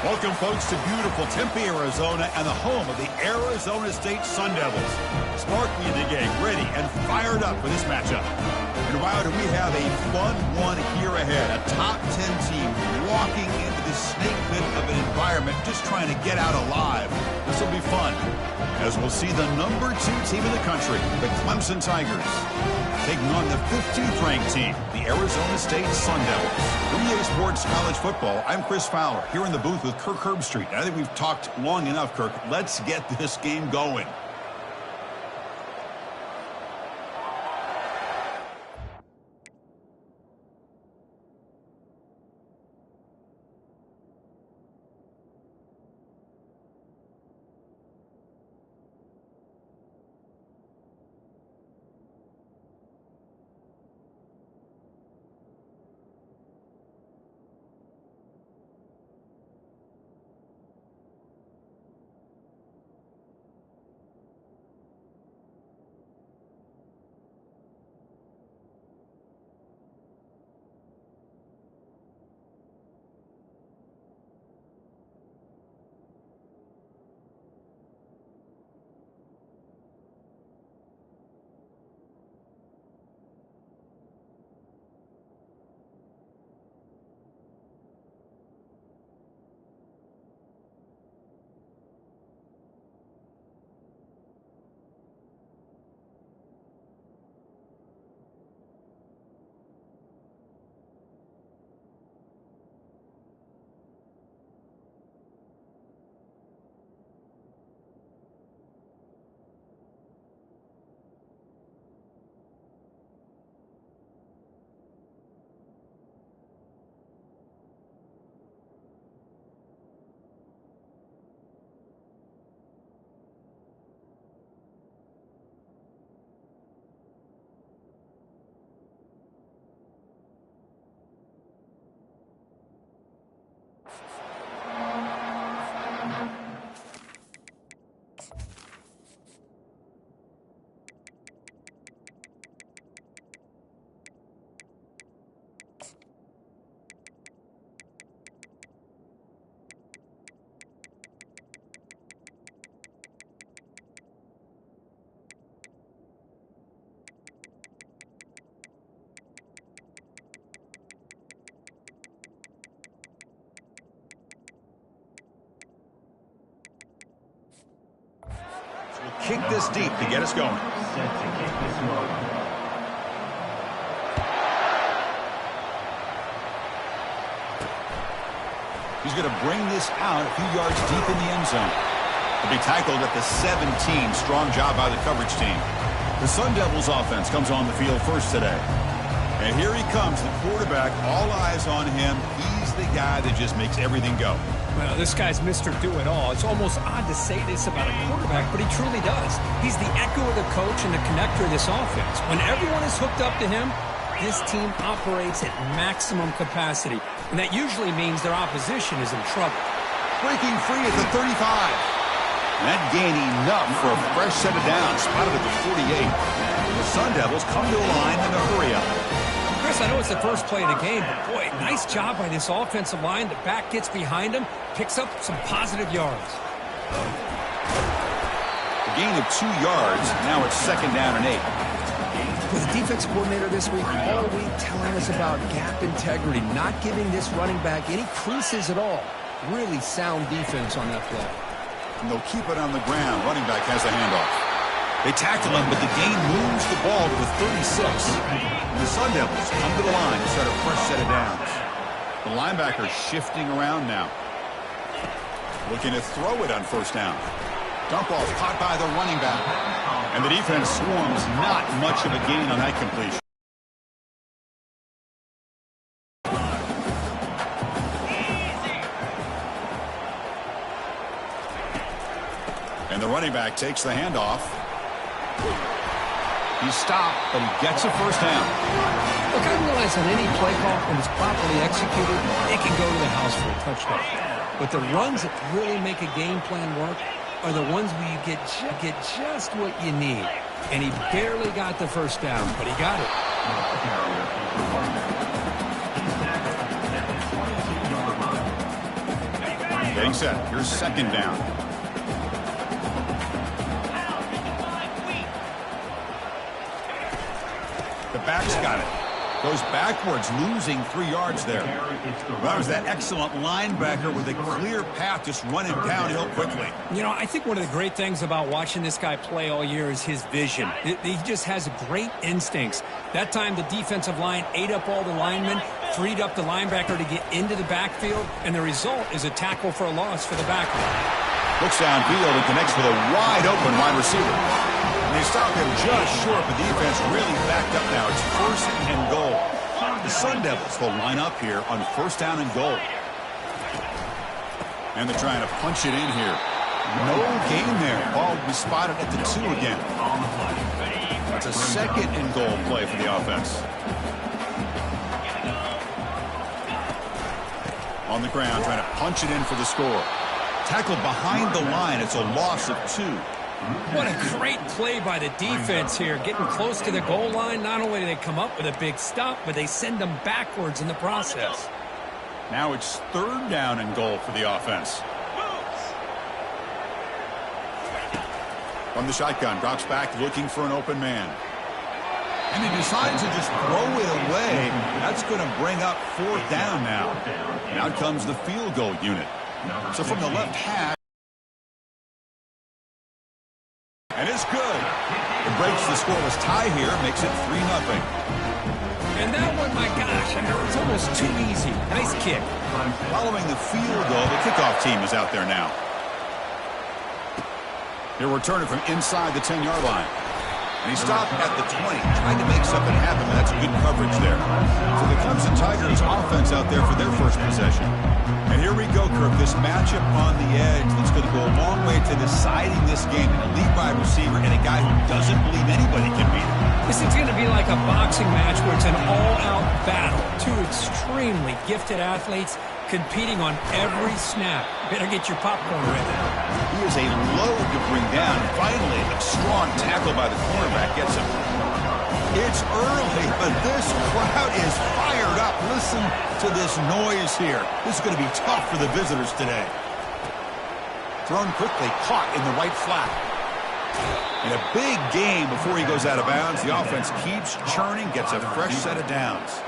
Welcome, folks, to beautiful Tempe, Arizona, and the home of the Arizona State Sun Devils. Sparky and the gang ready and fired up for this matchup. And wow, do we have a fun one here ahead. A top 10 team walking into the snake pit of an environment just trying to get out alive. This will be fun, as we'll see the number 2 team in the country, the Clemson Tigers, taking on the 15th ranked team, the Arizona State Sun Devils. From EA Sports College Football, I'm Chris Fowler, here in the booth with Kirk Herbstreit. I think we've talked long enough, Kirk. Let's get this game going. Kick this deep to get us going. Set to kick this one. He's going to bring this out a few yards deep in the end zone. He'll be tackled at the 17. Strong job by the coverage team. The Sun Devils offense comes on the field first today. And here he comes, the quarterback. All eyes on him. He's the guy that just makes everything go. Well, this guy's Mr. Do-It-All. It's almost odd to say this about a quarterback, but he truly does. He's the echo of the coach and the connector of this offense. When everyone is hooked up to him, this team operates at maximum capacity, and that usually means their opposition is in trouble. Breaking free at the 35. And that gained enough for a fresh set of downs, spotted at the 48. The Sun Devils come to a line in a hurry up. Chris, I know it's the first play of the game, but boy, nice job by this offensive line. The back gets behind him, picks up some positive yards. A gain of 2 yards. Now it's 2nd down and 8. With the defense coordinator this week, all week telling us about gap integrity, not giving this running back any creases at all. Really sound defense on that play. And they'll keep it on the ground. Running back has the handoff. They tackle him, but the gain moves the ball to the 36. And the Sun Devils come to the line to start a fresh set of downs. The linebacker shifting around now. Looking to throw it on 1st down. Dump off caught by the running back. And the defense swarms. Not much of a gain on that completion. And the running back takes the handoff. He's stopped, but he gets a 1st down. Look, I realize on any play call, when it's properly executed, it can go to the house for a touchdown. But the runs that really make a game plan work are the ones where you get just what you need. And he barely got the 1st down, but he got it. Getting set. Here's second down. The back's got it. Goes backwards, losing 3 yards there. Well, that was that excellent linebacker with a clear path, just running downhill quickly. You know, I think one of the great things about watching this guy play all year is his vision. He just has great instincts. That time, the defensive line ate up all the linemen, freed up the linebacker to get into the backfield, and the result is a tackle for a loss for the backfield. Looks downfield and connects with a wide-open wide receiver. They stop him just short, but the defense really backed up now. It's 1st and goal. The Sun Devils will line up here on 1st down and goal. And they're trying to punch it in here. No gain there. Ball will be spotted at the 2 again. That's a 2nd and goal play for the offense. On the ground, trying to punch it in for the score. Tackled behind the line. It's a loss of 2. What a great play by the defense here. Getting close to the goal line, not only do they come up with a big stop, but they send them backwards in the process. Now it's 3rd down and goal for the offense. From the shotgun, drops back looking for an open man. And he decides to just throw it away. That's going to bring up 4th down now. Now comes the field goal unit. So from the left hash. And it's good. It breaks the scoreless tie here, makes it 3-0. And that one, my gosh, I mean, it's almost too easy. Nice kick. Following the field goal, the kickoff team is out there now. He'll return it from inside the 10-yard line. And he stopped at the 20, trying to make something happen. That's good coverage there. So the Clemson Tigers offense out there for their first possession. And here we go, Kirk. This matchup on the edge that's going to go a long way to deciding this game. An elite wide receiver and a guy who doesn't believe anybody can beat him. This is going to be like a boxing match where it's an all-out battle. 2 extremely gifted athletes competing on every snap. Better get your popcorn ready. He is a load to bring down. Finally, a strong tackle by the cornerback gets him. It's early, but this crowd is fired up. Listen to this noise here. This is going to be tough for the visitors today. Thrown quickly, caught in the right flat. In a big game before he goes out of bounds, the offense keeps churning, gets a fresh set of downs.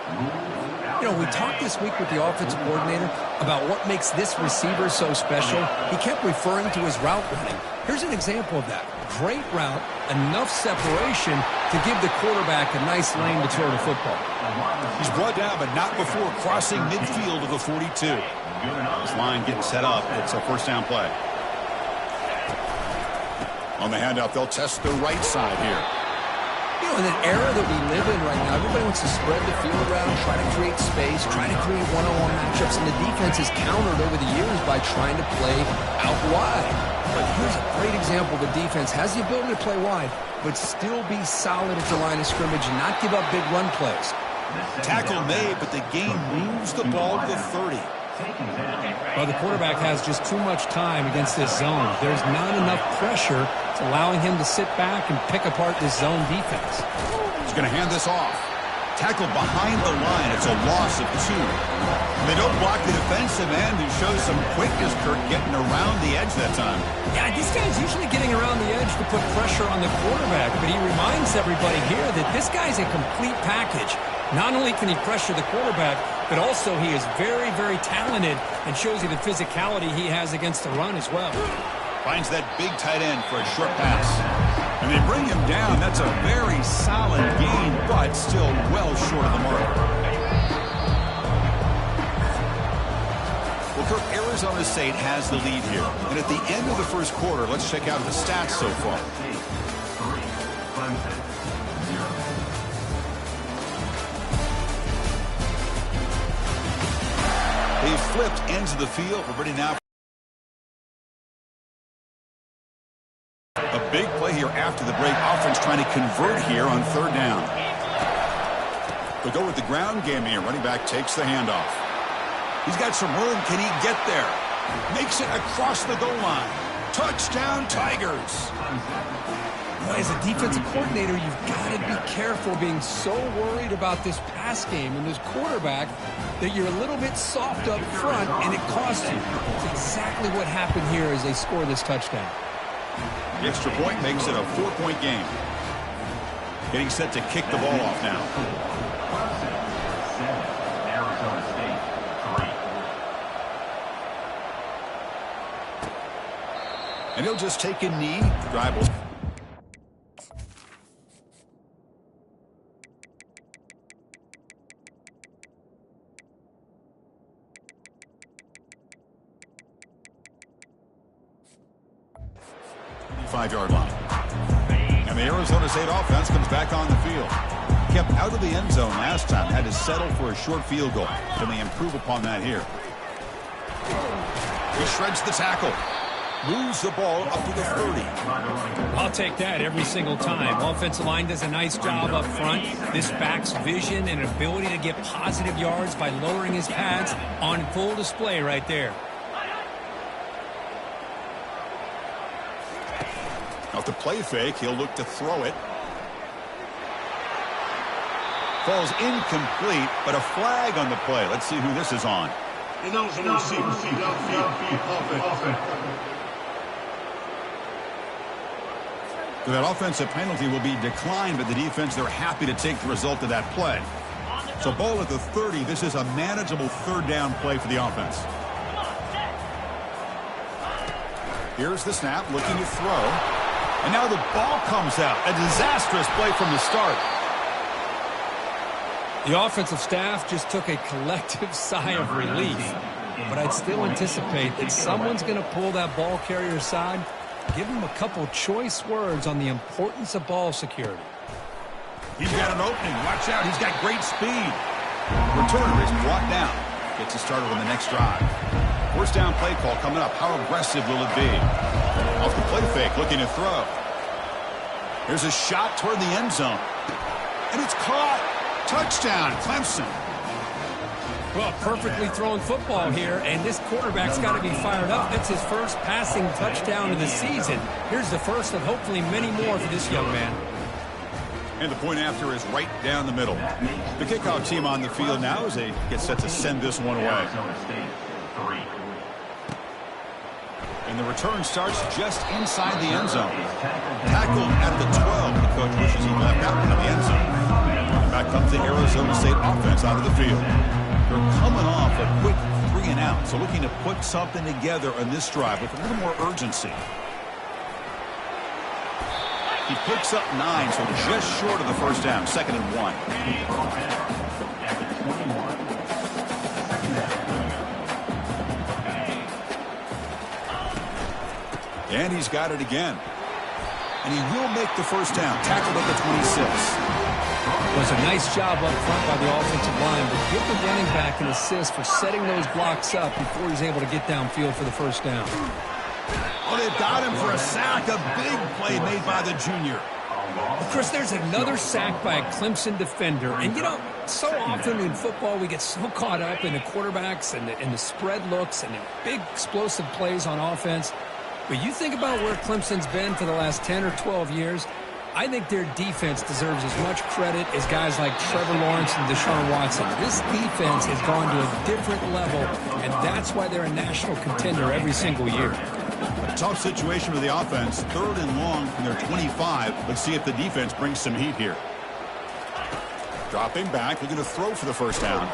You know, we talked this week with the offensive coordinator about what makes this receiver so special. He kept referring to his route running. Here's an example of that. Great route, enough separation to give the quarterback a nice lane to throw the football. He's brought down, but not before crossing midfield of the 42. This line getting set up. It's a 1st down play. On the handoff, they'll test the right side here. You know, in an era that we live in right now, everybody wants to spread the field around, try to create space, try to create one-on-one matchups, and the defense has countered over the years by trying to play out wide. But here's a great example. The defense has the ability to play wide, but still be solid at the line of scrimmage and not give up big run plays. Tackle made, but the game moves the ball to the 30. Well, the quarterback has just too much time against this zone. There's not enough pressure. It's allowing him to sit back and pick apart this zone defense. He's going to hand this off. Tackled behind the line. It's a loss of 2. They don't block the defensive end, who shows some quickness, Kirk, getting around the edge that time. Yeah, this guy's usually getting around the edge to put pressure on the quarterback, but he reminds everybody here that this guy's a complete package. Not only can he pressure the quarterback, but also he is very, very talented and shows you the physicality he has against the run as well. Finds that big tight end for a short pass. And they bring him down. That's a very solid gain, but still well short of the mark. Well, Kirk, Arizona State has the lead here. And at the end of the first quarter, let's check out the stats so far. They've flipped ends of the field. We're ready now. A big play here after the break. Offense trying to convert here on 3rd down. They'll go with the ground game here. Running back takes the handoff. He's got some room. Can he get there? Makes it across the goal line. Touchdown, Tigers. As a defensive coordinator, you've got to be careful being so worried about this pass game and this quarterback that you're a little bit soft up front and it costs you. It's exactly what happened here as they score this touchdown. The extra point makes it a 4-point game. Getting set to kick the ball off now. 7, Arizona State, 3. And he'll just take a knee. Drive will... Five-yard line. And the Arizona State offense comes back on the field. Kept out of the end zone last time. Had to settle for a short field goal. Can they improve upon that here? He shreds the tackle. Moves the ball up to the 30. I'll take that every single time. Offensive line does a nice job up front. This back's vision and ability to get positive yards by lowering his pads on full display right there. Off the play fake, he'll look to throw it. Falls incomplete, but a flag on the play. Let's see who this is on. And those are receivers. So that offensive penalty will be declined by the defense. They're happy to take the result of that play. So ball at the 30. This is a manageable third down play for the offense. Here's the snap, looking to throw. And now the ball comes out. A disastrous play from the start. The offensive staff just took a collective sigh of relief. But I'd still anticipate that someone's going to pull that ball carrier aside, give him a couple choice words on the importance of ball security. He's got an opening. Watch out. He's got great speed. Returner is brought down. Gets us started on the next drive. First down play call coming up. How aggressive will it be? Off the play fake, looking to throw. There's a shot toward the end zone. And it's caught. Touchdown, Clemson. Well, perfectly thrown football here, and this quarterback's got to be fired up. It's his first passing touchdown of the season. Here's the first of hopefully many more for this young man. And the point after is right down the middle. The kickoff team on the field now as they get set to send this one away. Arizona State, 3. And the return starts just inside the end zone. Tackled at the 12. The coach wishes he left out into the end zone. And back comes the Arizona State offense out of the field. They're coming off a quick 3 and out. So looking to put something together on this drive with a little more urgency. He picks up 9, so just short of the first down. 2nd and 1. And he's got it again. And he will make the first down. Tackled at the 26. It was a nice job up front by the offensive line, but give the running back an assist for setting those blocks up before he's able to get downfield for the first down. Oh, they've got him for a sack. A big play made by the junior. Of course, there's another sack by a Clemson defender. And, you know, so often in football we get so caught up in the quarterbacks and the spread looks and the big explosive plays on offense. But you think about where Clemson's been for the last 10 or 12 years, I think their defense deserves as much credit as guys like Trevor Lawrence and Deshaun Watson. This defense has gone to a different level, and that's why they're a national contender every single year. A tough situation for the offense. 3rd and long from their 25. Let's see if the defense brings some heat here. Dropping back, looking to throw for the first down.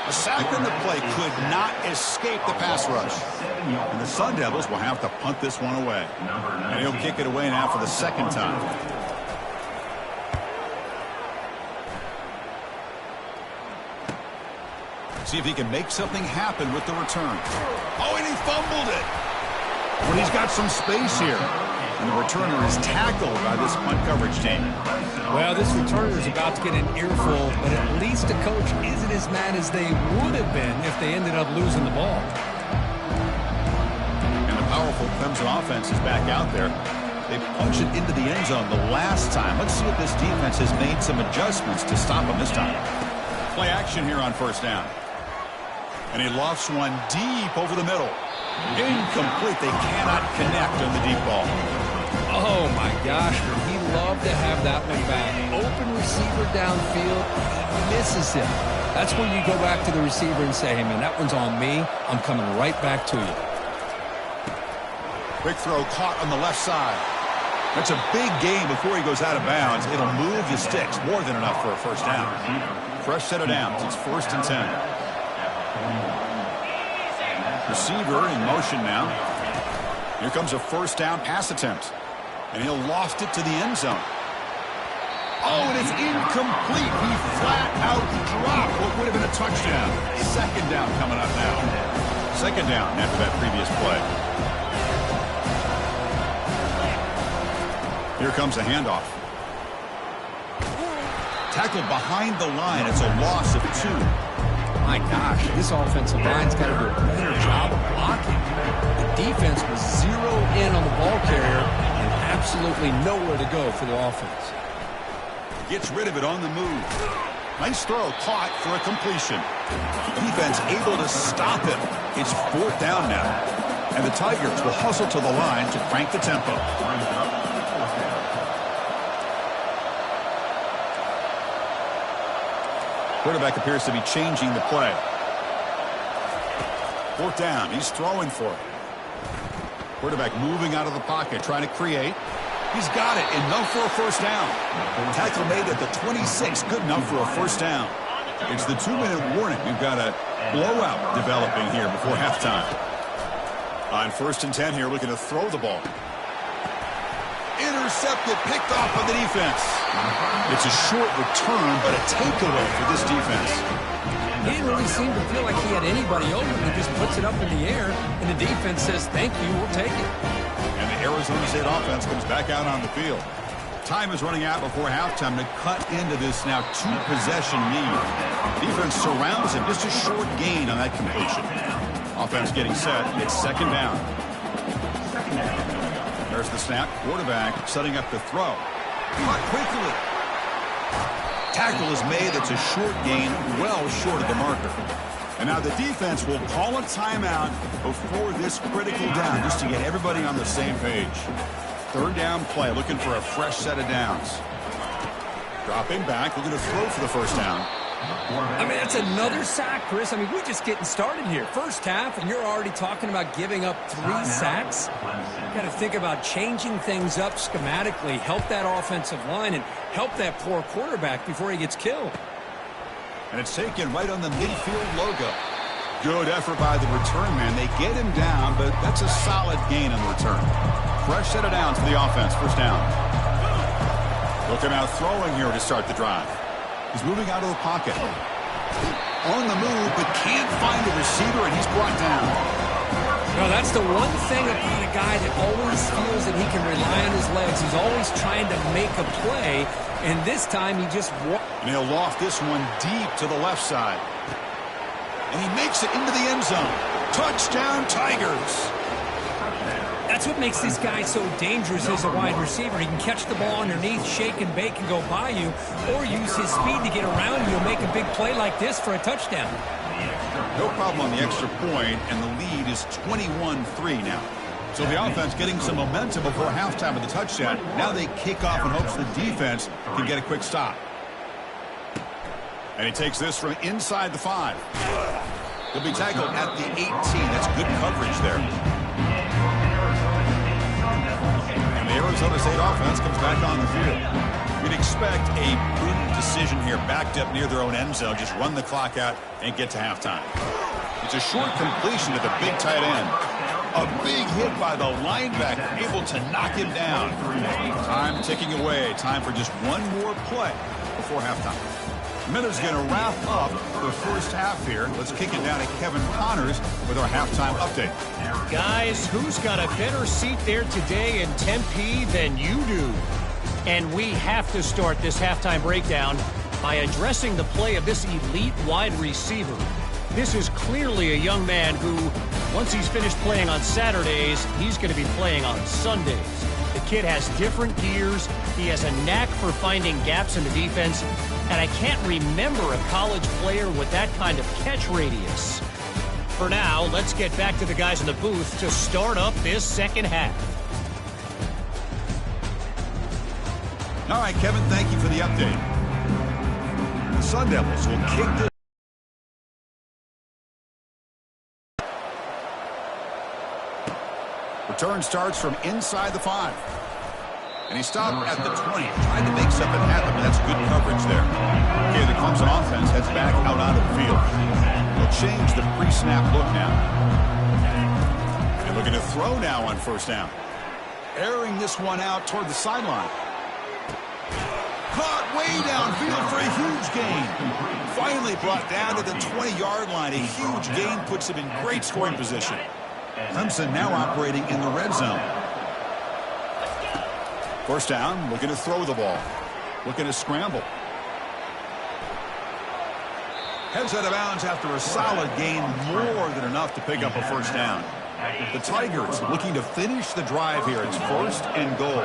A sack on the play could not escape the pass rush. And the Sun Devils will have to punt this one away. And he'll kick it away now for the 2nd time. See if he can make something happen with the return. Oh, and he fumbled it. But he's got some space here. And the returner is tackled by this punt coverage team. Well, this returner is about to get an earful, but at least the coach isn't as mad as they would have been if they ended up losing the ball. And the powerful Clemson offense is back out there. They punched it into the end zone the last time. Let's see if this defense has made some adjustments to stop them this time. Play action here on first down. And he lofts one deep over the middle. Incomplete. They cannot connect on the deep ball. Oh, my gosh. Did he love to have that one back. Open receiver downfield, he misses him. That's when you go back to the receiver and say, hey, man, that one's on me. I'm coming right back to you. Quick throw caught on the left side. That's a big gain before he goes out of bounds. It'll move the sticks. More than enough for a first down. Fresh set of downs. It's 1st and 10. Receiver in motion now. Here comes a first down pass attempt. And he'll loft it to the end zone. Oh, and it's incomplete. He flat out dropped what would have been a touchdown. 2nd down coming up now. 2nd down after that previous play. Here comes a handoff. Tackled behind the line. It's a loss of 2. My gosh, this offensive line's got to do a better job of blocking. The defense was zeroed in on the ball carrier and absolutely nowhere to go for the offense. Gets rid of it on the move. Nice throw caught for a completion. Defense able to stop him. It's 4th down now. And the Tigers will hustle to the line to crank the tempo. Quarterback appears to be changing the play. 4th down. He's throwing for it. Quarterback moving out of the pocket, trying to create. He's got it. Enough for a first down. Tackle made at the 26. Good enough for a first down. It's the 2-minute warning. We've got a blowout developing here before halftime. On 1st and 10 here, looking to throw the ball. Intercepted, picked off by the defense. It's a short return, but a takeaway for this defense. He didn't really seem to feel like he had anybody open. He just puts it up in the air, and the defense says, thank you, we'll take it. And the Arizona State offense comes back out on the field. Time is running out before halftime to cut into this now 2-possession lead. Defense surrounds him. Just a short gain on that completion. Offense getting set. It's 2nd down. There's the snap. Quarterback setting up the throw. Cut quickly. Tackle is made. It's a short gain, well short of the marker. And now the defense will call a timeout before this critical down, just to get everybody on the same page. 3rd down play, looking for a fresh set of downs. Dropping back, looking to throw for the first down. I mean, that's another sack, Chris. I mean, we're just getting started here. First half, and you're already talking about giving up 3 sacks. You got to think about changing things up schematically, help that offensive line, and help that poor quarterback before he gets killed. And it's taken right on the midfield logo. Good effort by the return man. They get him down, but that's a solid gain on the return. Fresh set of downs for the offense. First down. Looking out throwing here to start the drive. He's moving out of the pocket. On the move, but can't find the receiver, and he's brought down. No, that's the one thing about a guy that always feels that he can rely on his legs. He's always trying to make a play, and this time he just walked. And he'll loft this one deep to the left side. And he makes it into the end zone. Touchdown, Tigers. That's what makes this guy so dangerous as a wide receiver. He can catch the ball underneath, shake and bake, and go by you, or use his speed to get around you and make a big play like this for a touchdown. No problem on the extra point, and the lead is 21-3 now. So the offense getting some momentum before halftime with the touchdown. Now they kick off in hopes the defense can get a quick stop. And he takes this from inside the 5. He'll be tackled at the 18. That's good coverage there. And the Arizona State offense comes back on the field. We'd expect a prudent decision here, backed up near their own end zone. Just run the clock out and get to halftime. It's a short completion to the big tight end. A big hit by the linebacker, able to knock him down. Time ticking away. Time for just one more play before halftime. Miller's going to wrap up the first half here. Let's kick it down to Kevin Connors with our halftime update. Guys, who's got a better seat there today in Tempe than you do? And we have to start this halftime breakdown by addressing the play of this elite wide receiver. This is clearly a young man who, once he's finished playing on Saturdays, he's going to be playing on Sundays. The kid has different gears. He has a knack for finding gaps in the defense. And I can't remember a college player with that kind of catch radius. For now, let's get back to the guys in the booth to start up this second half. All right, Kevin, thank you for the update. The Sun Devils will kick this. Return starts from inside the 5. And he stopped at the 20. Tried to make something happen, but that's good coverage there. Okay, the Clemson offense heads back out onto the field. They'll change the pre-snap look now. And looking to throw now on first down. Airing this one out toward the sideline. Caught way downfield for a huge gain. Finally brought down to the 20-yard line. A huge gain puts him in great scoring position. Clemson now operating in the red zone. First down, looking to throw the ball. Looking to scramble. Heads out of bounds after a solid gain, more than enough to pick up a first down. The Tigers looking to finish the drive here. It's first and goal.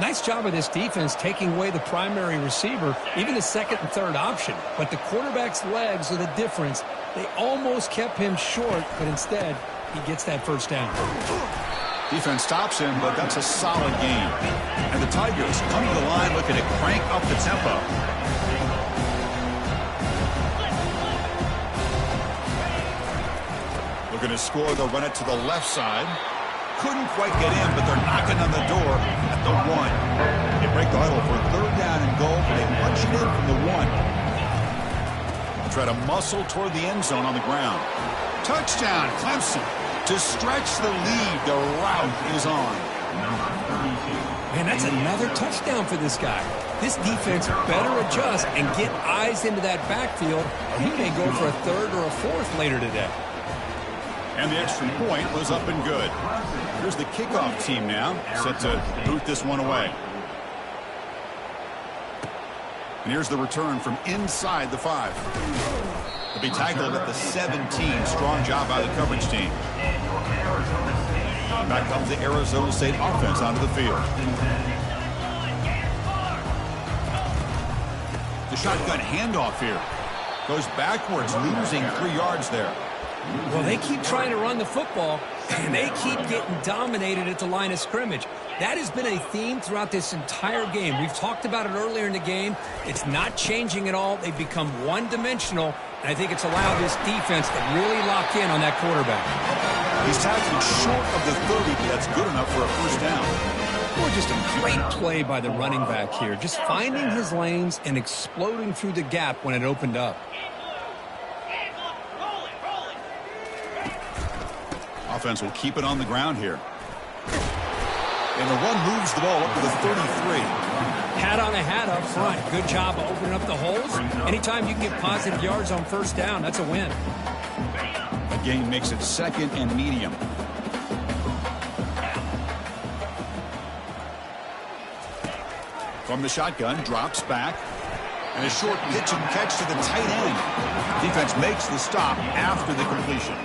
Nice job of this defense taking away the primary receiver, even the second and third option. But the quarterback's legs are the difference. They almost kept him short, but instead, he gets that first down. Defense stops him, but that's a solid gain. And the Tigers come to the line looking to crank up the tempo. Looking to score, they'll run it to the left side. Couldn't quite get in, but they're knocking on the door at the 1. They break the huddle for third down and goal. They punch it in from the 1. Try to muscle toward the end zone on the ground. Touchdown, Clemson. To stretch the lead, the route is on. Man, that's another touchdown for this guy. This defense better adjust and get eyes into that backfield, or he may go for a third or a fourth later today. And the extra point was up and good. Here's the kickoff team now, set to boot this one away. And here's the return from inside the 5. They'll be tackled at the 17. Strong job by the coverage team. Back comes the Arizona State offense onto the field. The shotgun handoff here. Goes backwards, losing 3 yards there. Well, they keep trying to run the football, and they keep getting dominated at the line of scrimmage. That has been a theme throughout this entire game. We've talked about it earlier in the game. It's not changing at all. They've become one-dimensional, and I think it's allowed this defense to really lock in on that quarterback. He's tackled short of the 30, but that's good enough for a first down. Well, just a great play by the running back here. Just finding his lanes and exploding through the gap when it opened up. Offense will keep it on the ground here. And the run moves the ball up to the 33. Hat on a hat up front. Good job of opening up the holes. Anytime you can get positive yards on first down, that's a win. A gain makes it second and medium. From the shotgun, drops back. And a short pitch and catch to the tight end. Defense makes the stop after the completion.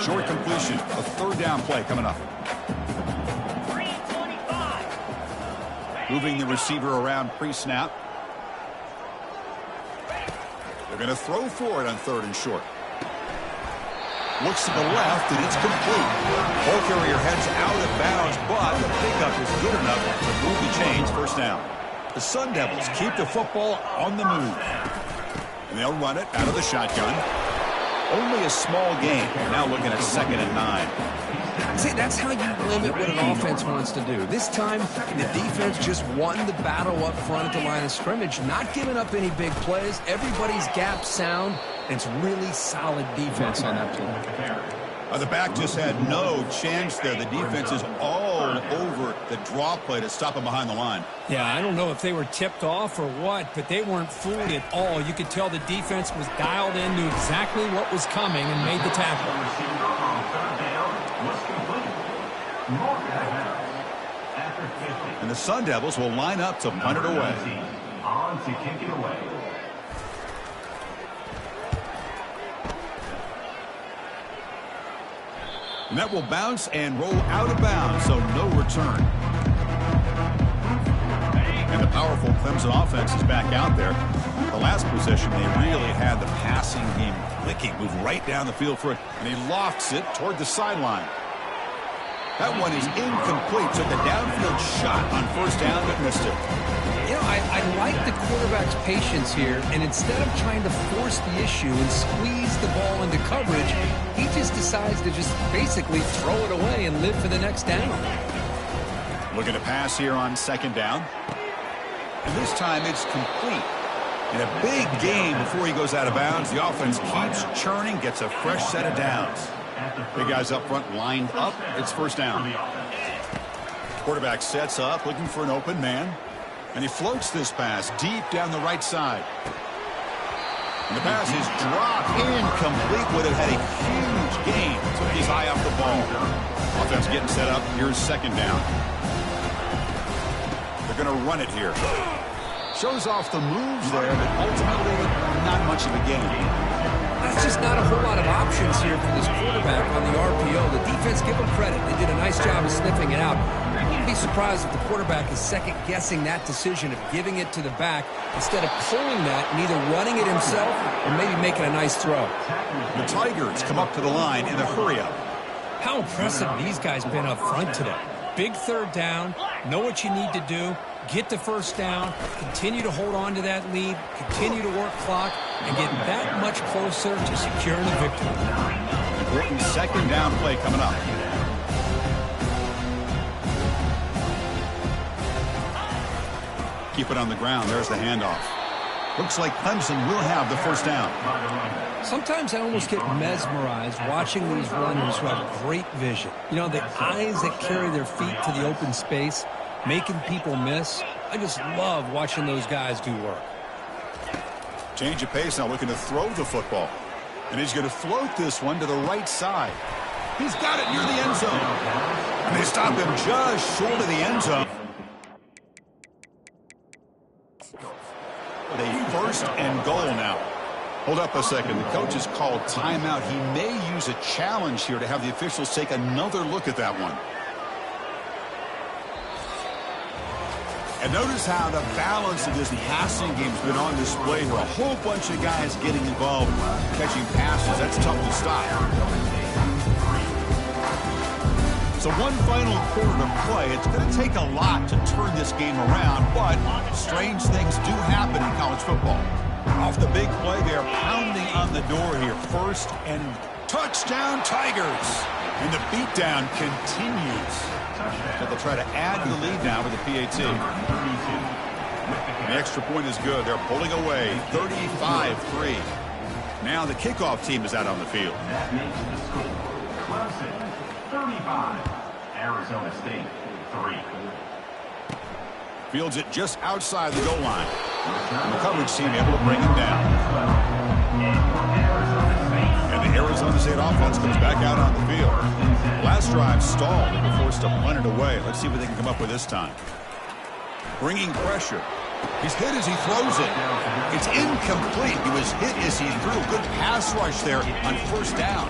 Short completion, a third down play coming up. Moving the receiver around pre-snap. They're going to throw for it on third and short. Looks to the left, and it's complete. Ball carrier heads out of bounds, but the pickup is good enough to move the chains. First down. The Sun Devils keep the football on the move. And they'll run it out of the shotgun. Only a small gain. Now looking at second and 9. See, that's how you limit what an offense wants to do. This time, the defense just won the battle up front at the line of scrimmage, not giving up any big plays. Everybody's gap sound, and it's really solid defense on that play. The back just had no chance there. The defense is all over the draw play to stop him behind the line. Yeah, I don't know if they were tipped off or what, but they weren't fooled at all. You could tell the defense was dialed in, knew exactly what was coming, and made the tackle. And the Sun Devils will line up to punt it away. On to kick it away. And that will bounce and roll out of bounds, so no return. And the powerful Clemson offense is back out there. The last possession, they really had the passing game clicking. Moved right down the field for it, and he lofts it toward the sideline. That one is incomplete. Took a downfield shot on first down, but missed it. You know, I like the quarterback's patience here, and instead of trying to force the issue and squeeze the ball into coverage, he just decides to just basically throw it away and live for the next down. Looking to pass here on second down. And this time it's complete. In a big game before he goes out of bounds, the offense keeps churning, gets a fresh set of downs. Big guys up front lined up. It's first down. Quarterback sets up, looking for an open man. And he floats this pass deep down the right side. And the pass is dropped incomplete. Would have had a huge gain. Took his eye off the ball. Offense getting set up. Here's second down. They're going to run it here. Shows off the moves there, but ultimately not much of a gain. That's just not a whole lot of options here for this quarterback on the RPO. The defense, give them credit. They did a nice job of sniffing it out. I wouldn't be surprised if the quarterback is second-guessing that decision of giving it to the back instead of pulling that and either running it himself or maybe making a nice throw. The Tigers come up to the line in the hurry-up. How impressive these guys been up front today. Big third down, know what you need to do, get the first down, continue to hold on to that lead, continue to work clock, and get that much closer to securing a victory. Important second down play coming up. Keep it on the ground. There's the handoff. Looks like Clemson will have the first down. Sometimes I almost get mesmerized watching these runners who have great vision. You know, the eyes that carry their feet to the open space, making people miss. I just love watching those guys do work. Change of pace now, looking to throw the football. And he's going to float this one to the right side. He's got it near the end zone. And they stop him just short of the end zone. With a first and goal now. Hold up a second. The coach has called timeout. He may use a challenge here to have the officials take another look at that one. And notice how the balance of this passing game has been on display here. A whole bunch of guys getting involved, catching passes. That's tough to stop. So one final quarter to play. It's going to take a lot to turn this game around, but strange things do happen in college football. Off the big play, they are pounding on the door here. First and touchdown, Tigers. And the beatdown continues. So they'll try to add to the lead now with the PAT. The extra point is good. They're pulling away 35-3. Now the kickoff team is out on the field. That makes the score. Clemson 35, Arizona State 3. Fields it just outside the goal line. And the coverage team able to bring him down. And the Arizona State offense comes back out on the field. Last drive stalled and were forced to punt it away. Let's see what they can come up with this time. Bringing pressure. He's hit as he throws it. It's incomplete. He was hit as he threw. Good pass rush there on first down.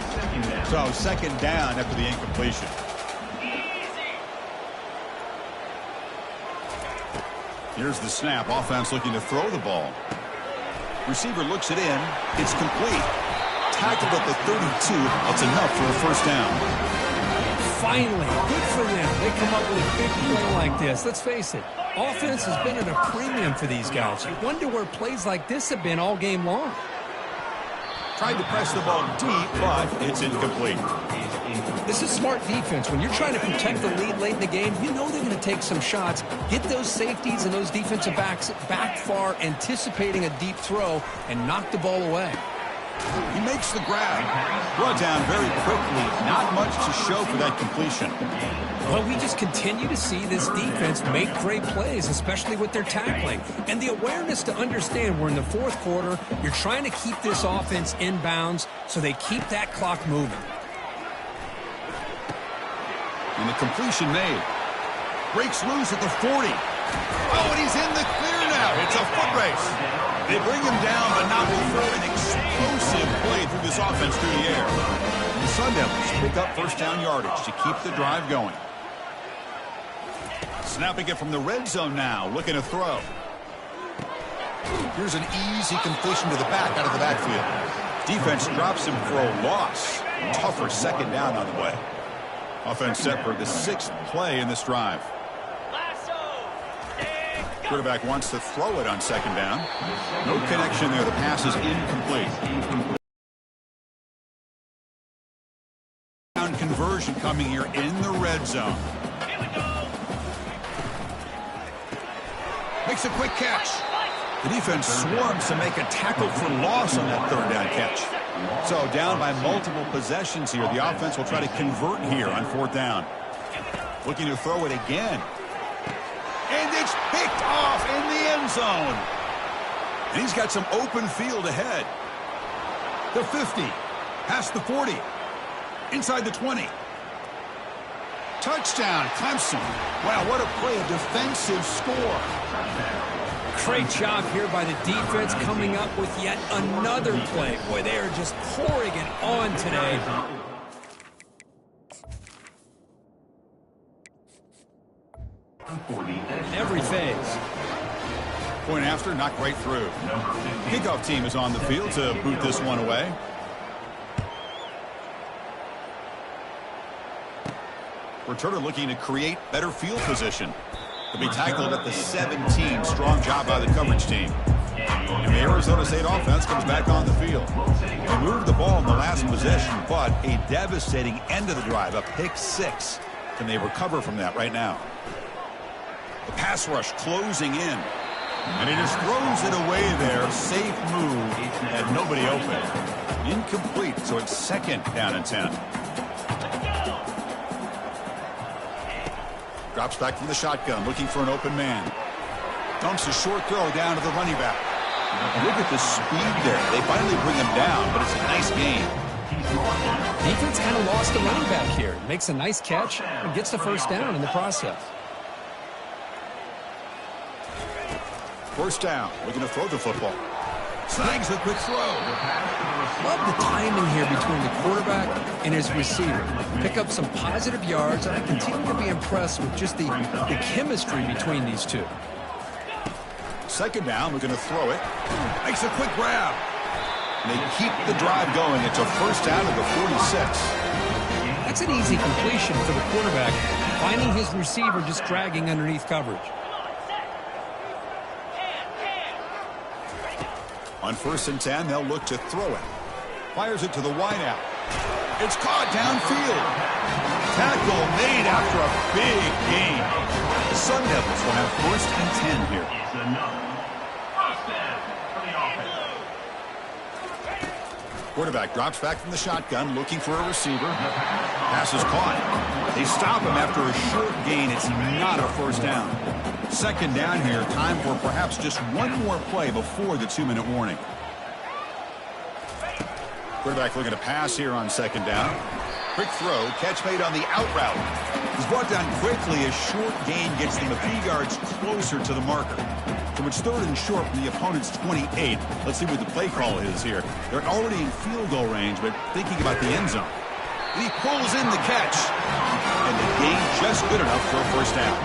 So second down after the incompletion. Here's the snap. Offense looking to throw the ball. Receiver looks it in. It's complete. Tackled at the 32. That's enough for a first down. Finally, good for them. They come up with a big play like this. Let's face it, offense has been at a premium for these guys. You wonder where plays like this have been all game long. Tried to press the ball deep, but it's incomplete. This is smart defense. When you're trying to protect the lead late in the game, you know they're going to take some shots, get those safeties and those defensive backs back far, anticipating a deep throw, and knock the ball away. He makes the grab. Brought down very quickly. Not much to show for that completion. Well, we just continue to see this defense make great plays, especially with their tackling. And the awareness to understand we're in the fourth quarter, you're trying to keep this offense in bounds so they keep that clock moving. And the completion made. Breaks loose at the 40. Oh, and he's in the clear now. It's a foot race. They bring him down, but not before an explosive play through this offense through the air. And the Sun Devils pick up first down yardage to keep the drive going. Snapping it from the red zone now, looking to throw. Here's an easy completion to the back out of the backfield. Defense drops him for a loss. Tougher second down on the way. Offense set for the 6th play in this drive. Quarterback wants to throw it on 2nd down. No connection there. The pass is incomplete. Conversion coming here in the red zone. Makes a quick catch. The defense swarms to make a tackle for loss on that 3rd down catch. So down by multiple possessions here. The offense will try to convert here on 4th down. Looking to throw it again. And it's picked off in the end zone. And he's got some open field ahead. The 50. Past the 40. Inside the 20. Touchdown, Clemson. Wow, what a play, a defensive score. Great job here by the defense coming up with yet another play. Boy, they are just pouring it on today. Every phase. Point after, knocked right through. Kickoff team is on the field to boot this one away. Returner looking to create better field position. To be tackled at the 17. Strong job by the coverage team. And the Arizona State offense comes back on the field. They moved the ball in the last possession, but a devastating end of the drive, a pick 6. Can they recover from that right now? The pass rush closing in. And he just throws it away there. Safe move. Had nobody open. Incomplete, so it's 2nd down and 10. Drops back from the shotgun, looking for an open man. Dumps a short throw down to the running back. And look at the speed there. They finally bring him down, but it's a nice gain. Defense kind of lost the running back here. Makes a nice catch and gets the 1st down in the process. 1st down, looking to throw the football. Snags a quick throw. Love the timing here between the quarterback and his receiver. Pick up some positive yards, and I continue to be impressed with just the chemistry between these two. 2nd down, we're going to throw it. Makes a quick grab. And they keep the drive going. It's a 1st down at the 46. That's an easy completion for the quarterback, finding his receiver just dragging underneath coverage. On 1st and 10, they'll look to throw it. Fires it to the wideout. It's caught downfield. Tackle made after a big gain. The Sun Devils will have 1st and 10 here. Quarterback drops back from the shotgun, looking for a receiver. Pass is caught. They stop him after a short gain. It's not a 1st down. 2nd down here. Time for perhaps just one more play before the 2-minute warning. Quarterback looking to pass here on 2nd down. Quick throw. Catch made on the out route. He's brought down quickly. A short gain gets them a few yards closer to the marker. So it's 3rd and short from the opponent's 28. Let's see what the play call is here. They're already in field goal range, but thinking about the end zone. And he pulls in the catch. And the gain just good enough for a 1st down.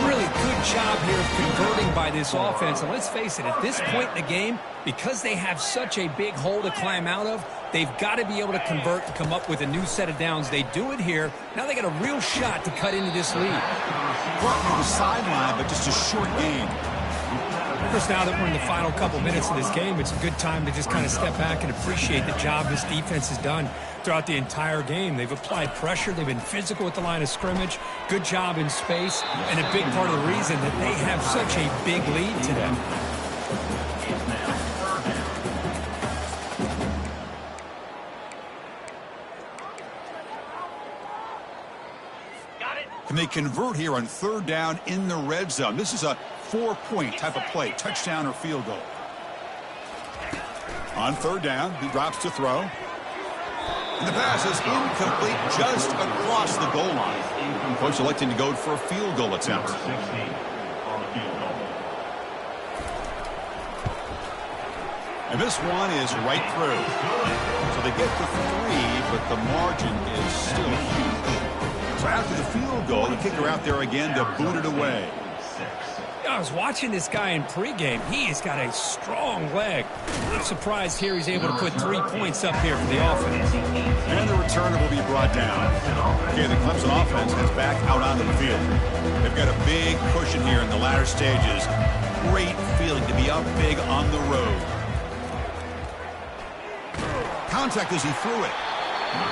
Really good job here of converting by this offense. And let's face it, at this point in the game, because they have such a big hole to climb out of, they've got to be able to convert and come up with a new set of downs. They do it here. Now they got a real shot to cut into this lead. Brought to the sideline, but just a short gain. Of course, now that we're in the final couple minutes of this game, it's a good time to just kind of step back and appreciate the job this defense has done throughout the entire game. They've applied pressure. They've been physical at the line of scrimmage. Good job in space. And a big part of the reason that they have such a big lead today. Can they convert here on 3rd down in the red zone? This is a 4-point type of play, touchdown or field goal. On 3rd down, he drops to throw. And the pass is incomplete just across the goal line. Coach electing to go for a field goal attempt. And this one is right through. So they get to 3, but the margin is still huge. So after the field goal, the kicker out there again to boot it away. I was watching this guy in pregame. He has got a strong leg. I'm surprised here he's able to put 3 points up here for the offense. And the returner will be brought down. Okay, the Clemson offense is back out onto the field. They've got a big cushion here in the latter stages. Great feeling to be up big on the road. Contact as he threw it.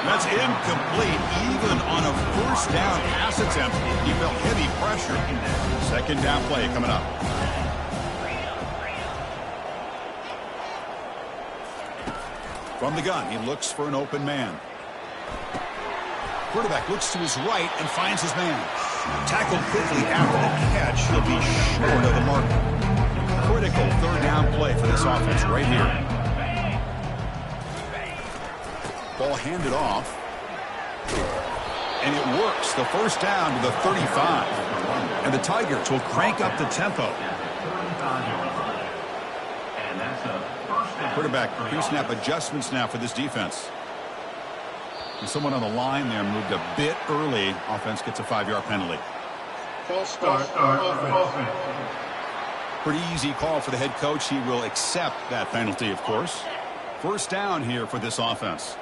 That's incomplete. Even on a first down pass attempt, he felt heavy pressure. Second down play coming up. From the gun, he looks for an open man. Quarterback looks to his right and finds his man. Tackled quickly after the catch. He'll be short of the mark. Critical third down play for this offense right here. Ball handed off. And it works. The first down to the 35. And the Tigers will crank up the tempo. Quarterback pre-snap adjustments now for this defense. And someone on the line there moved a bit early. Offense gets a 5-yard penalty. False start. Pretty easy call for the head coach. He will accept that penalty, of course. First down here for this offense.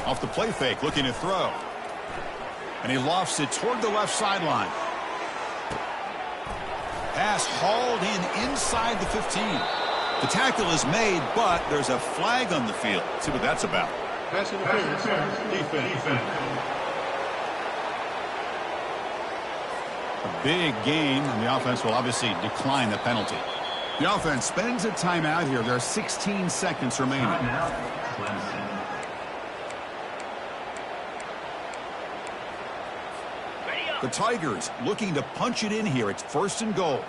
Off the play fake, looking to throw. And he lofts it toward the left sideline. Pass hauled in inside the 15. The tackle is made, but there's a flag on the field. Let's see what that's about. Pass interference. Defense. A big gain, and the offense will obviously decline the penalty. The offense spends a timeout here. There are 16 seconds remaining. The Tigers looking to punch it in here. It's first and goal.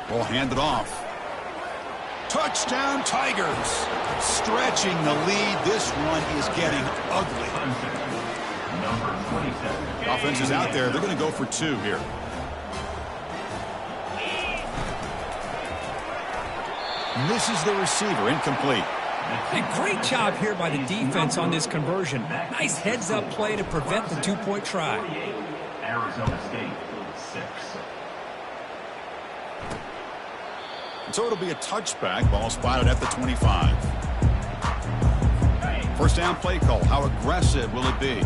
Ball handed off. Touchdown Tigers. Stretching the lead. This one is getting ugly. Offense is out there. They're going to go for 2 here. Misses the receiver. Incomplete. A great job here by the defense on this conversion. Nice heads-up play to prevent the 2-point try. Arizona State, 6. And so it'll be a touchback. Ball spotted at the 25. First down play call. How aggressive will it be?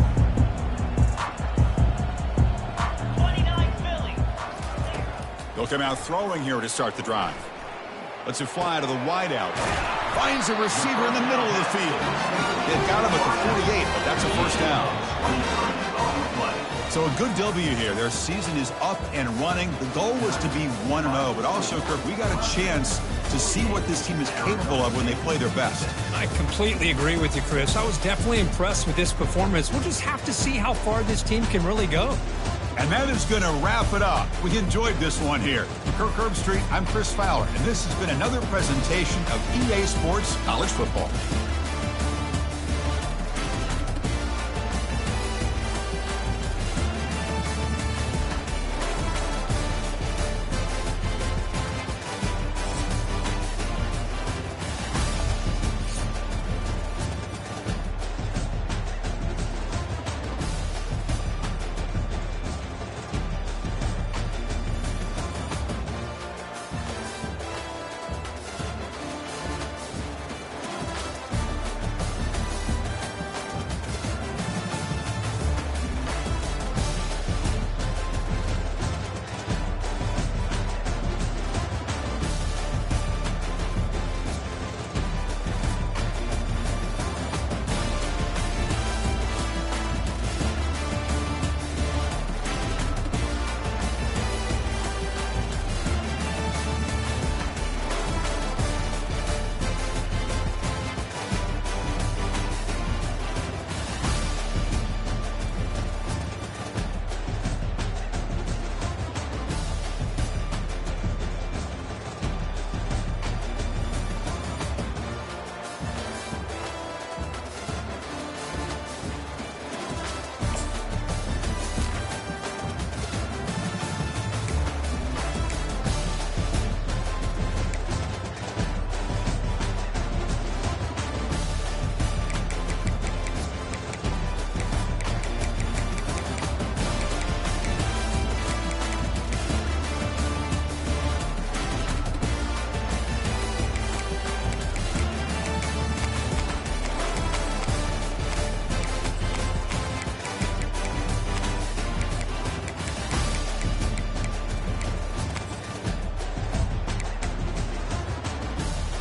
They'll come out throwing here to start the drive. Lets it fly to the wideout. Finds a receiver in the middle of the field. They've got him at the 48, but that's a first down. So a good W here. Their season is up and running. The goal was to be 1-0, but also, Kirk, we got a chance to see what this team is capable of when they play their best. I completely agree with you, Chris. I was definitely impressed with this performance. We'll just have to see how far this team can really go. And that is going to wrap it up. We enjoyed this one here. Kirk Herbstreit, I'm Chris Fowler, and this has been another presentation of EA Sports College Football.